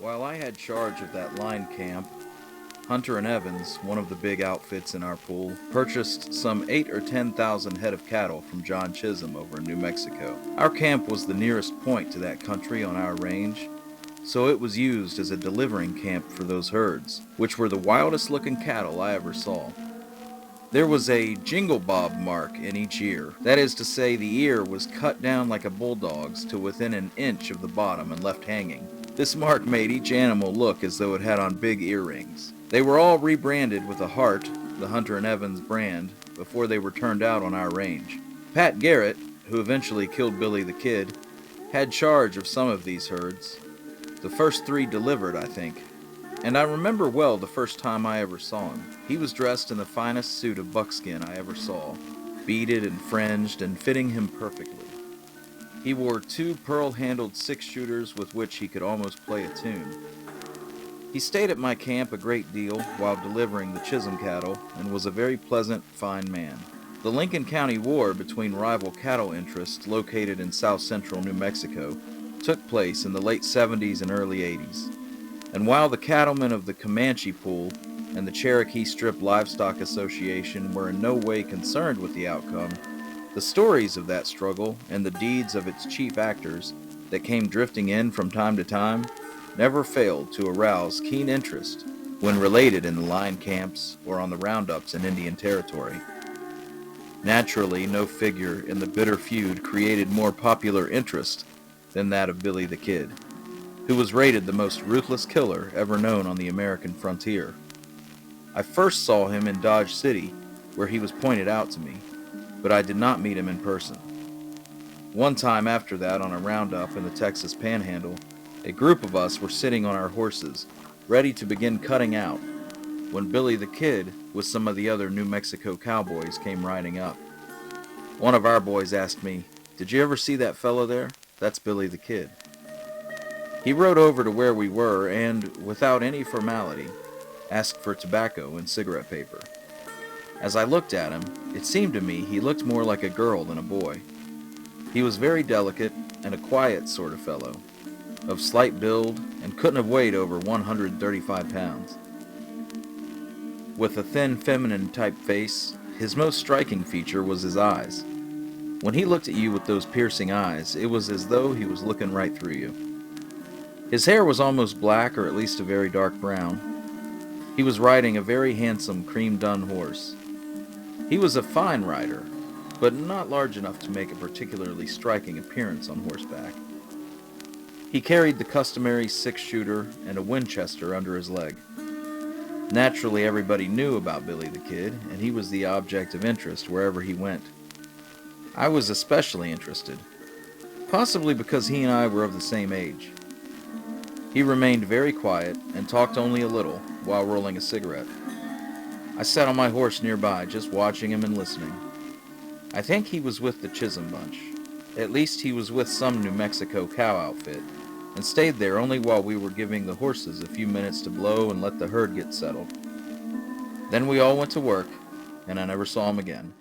While I had charge of that line camp, Hunter and Evans, one of the big outfits in our pool, purchased some 8 or 10,000 head of cattle from John Chisholm over in New Mexico. Our camp was the nearest point to that country on our range, so it was used as a delivering camp for those herds, which were the wildest looking cattle I ever saw. There was a jingle bob mark in each ear. That is to say, the ear was cut down like a bulldog's to within an inch of the bottom and left hanging. This mark made each animal look as though it had on big earrings. They were all rebranded with a heart, the Hunter and Evans brand, before they were turned out on our range. Pat Garrett, who eventually killed Billy the Kid, had charge of some of these herds. The first 3 delivered, I think. And I remember well the first time I ever saw him. He was dressed in the finest suit of buckskin I ever saw, beaded and fringed and fitting him perfectly. He wore 2 pearl-handled 6-shooters with which he could almost play a tune. He stayed at my camp a great deal while delivering the Chisholm cattle and was a very pleasant, fine man. The Lincoln County War between rival cattle interests located in south-central New Mexico took place in the late 70s and early 80s. And while the cattlemen of the Comanche Pool and the Cherokee Strip Livestock Association were in no way concerned with the outcome, the stories of that struggle and the deeds of its chief actors that came drifting in from time to time never failed to arouse keen interest when related in the line camps or on the roundups in Indian Territory. Naturally, no figure in the bitter feud created more popular interest than that of Billy the Kid, who was rated the most ruthless killer ever known on the American frontier. I first saw him in Dodge City, where he was pointed out to me, but I did not meet him in person. One time after that, on a roundup in the Texas Panhandle, a group of us were sitting on our horses, ready to begin cutting out, when Billy the Kid, with some of the other New Mexico cowboys, came riding up. One of our boys asked me, "Did you ever see that fellow there? That's Billy the Kid." He rode over to where we were and, without any formality, asked for tobacco and cigarette paper. As I looked at him, it seemed to me he looked more like a girl than a boy. He was very delicate and a quiet sort of fellow, of slight build, and couldn't have weighed over 135 pounds. With a thin feminine type face, his most striking feature was his eyes. When he looked at you with those piercing eyes, it was as though he was looking right through you. His hair was almost black, or at least a very dark brown. He was riding a very handsome cream-dun horse. He was a fine rider, but not large enough to make a particularly striking appearance on horseback. He carried the customary 6-shooter and a Winchester under his leg. Naturally, everybody knew about Billy the Kid, and he was the object of interest wherever he went. I was especially interested, possibly because he and I were of the same age. He remained very quiet and talked only a little while rolling a cigarette. I sat on my horse nearby, just watching him and listening. I think he was with the Chisholm bunch. At least he was with some New Mexico cow outfit, and stayed there only while we were giving the horses a few minutes to blow and let the herd get settled. Then we all went to work, and I never saw him again.